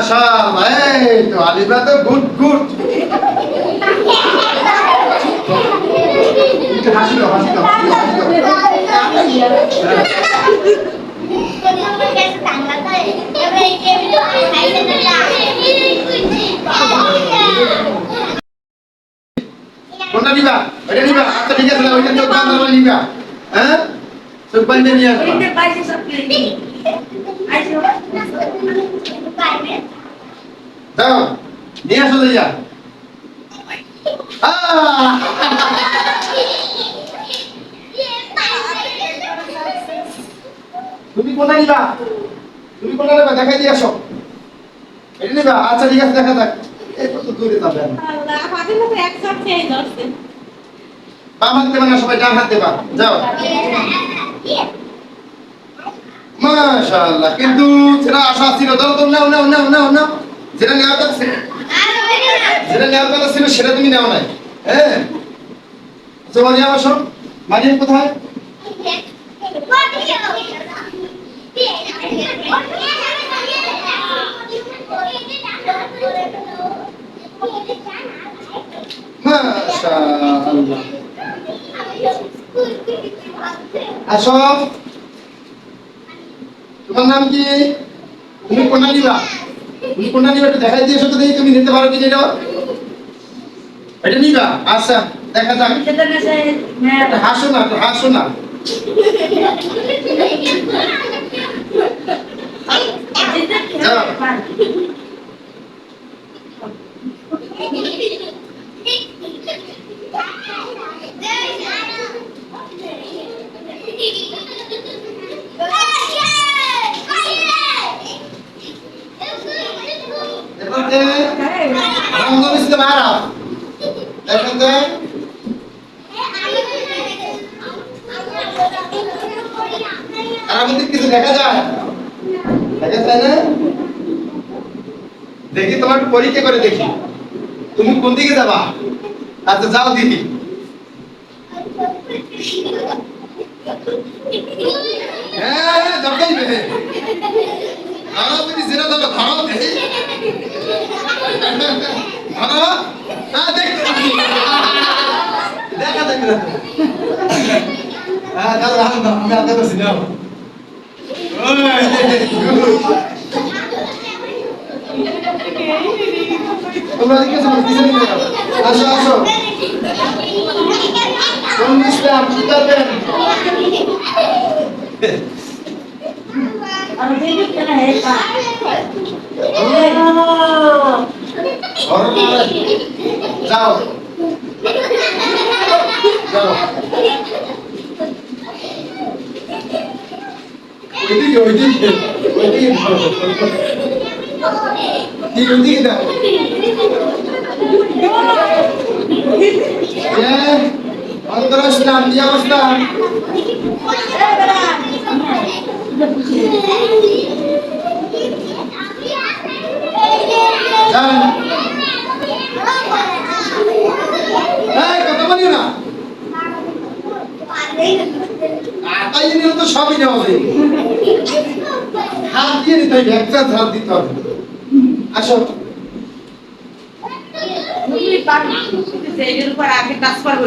মাশাআল্লাহ, এই তো আলিফা তো গুড গুড। একটু হাসি দাও, হাসি দাও, হাসি দাও। কোনটা নিবা? ওইটা নিবা? আচ্ছা ঠিক আছে, ওইটা চোখ বাঁধা করে নিবা। হ্যাঁ, চোখ বাঁধে নিয়ে আসবা। যাও নিয়ে আসো যাইয়া। তুমি কোনটা নিবা? তুমি কোনটা নেবা? দেখাই দিয়ে আসো। এটা নিবা? আচ্ছা ঠিক আছে, দেখা যাক। এই কত দূরে যাবে। বাম হাত দেবা না, সবাই ডান হাত দেবা। যাও। মাশাআল্লাহ, কিন্তু যেটা আশা ছিল, ধরো তো, নাও নাও নাও নাও নাও, যেটা নেওয়ার কথা ছিল, যেটা নেওয়ার কথা ছিল সেটা তুমি নাও নাই। হ্যাঁ, আচ্ছা মারিয়াম আসো। মারিয়াম কোথায়? মাশাআল্লাহ, আসো। তোমার নাম কি? তুমি কোনটা নিবা? তুমি কোনটা নিবা একটু দেখাই দিয়েছো তো, দেখি তুমি নিতে পারো কি এটা। এটা নিবা? আচ্ছা দেখা যাক। হাসো না, একটু হাসো না। যাও। কিছু দেখা যায়? দেখা যায় না? দেখি তোমার পরীক্ষা করে দেখি তুমি কোন দিকে যাবা। আচ্ছা যাও দেখি। হ্যাঁ যাবেই বে। তুমি যেটা যাবে ধরো দেখি। ধরো। দেখা দেখি না। হ্যাঁ যাও, আমি আগে তো ছিলাম। তোমরা কি কিছু বুঝতে না? আসো আসো। কোন ইসলাম কি করবেন? আমি দেখি কেন হেপা। যাও যাও। ওইদিকে ওইদিকে ওইদিকে ঠিক ওইদিকে দাও। অন্তরাস নাম কি অবস্থা? কথা বলি না, তাই জন্য তো সবই নেওয়া যায়। হাত দিয়ে দিতে হবে, একটা হাত দিতে হবে। আসো। এর উপর আগে কাজ করবো।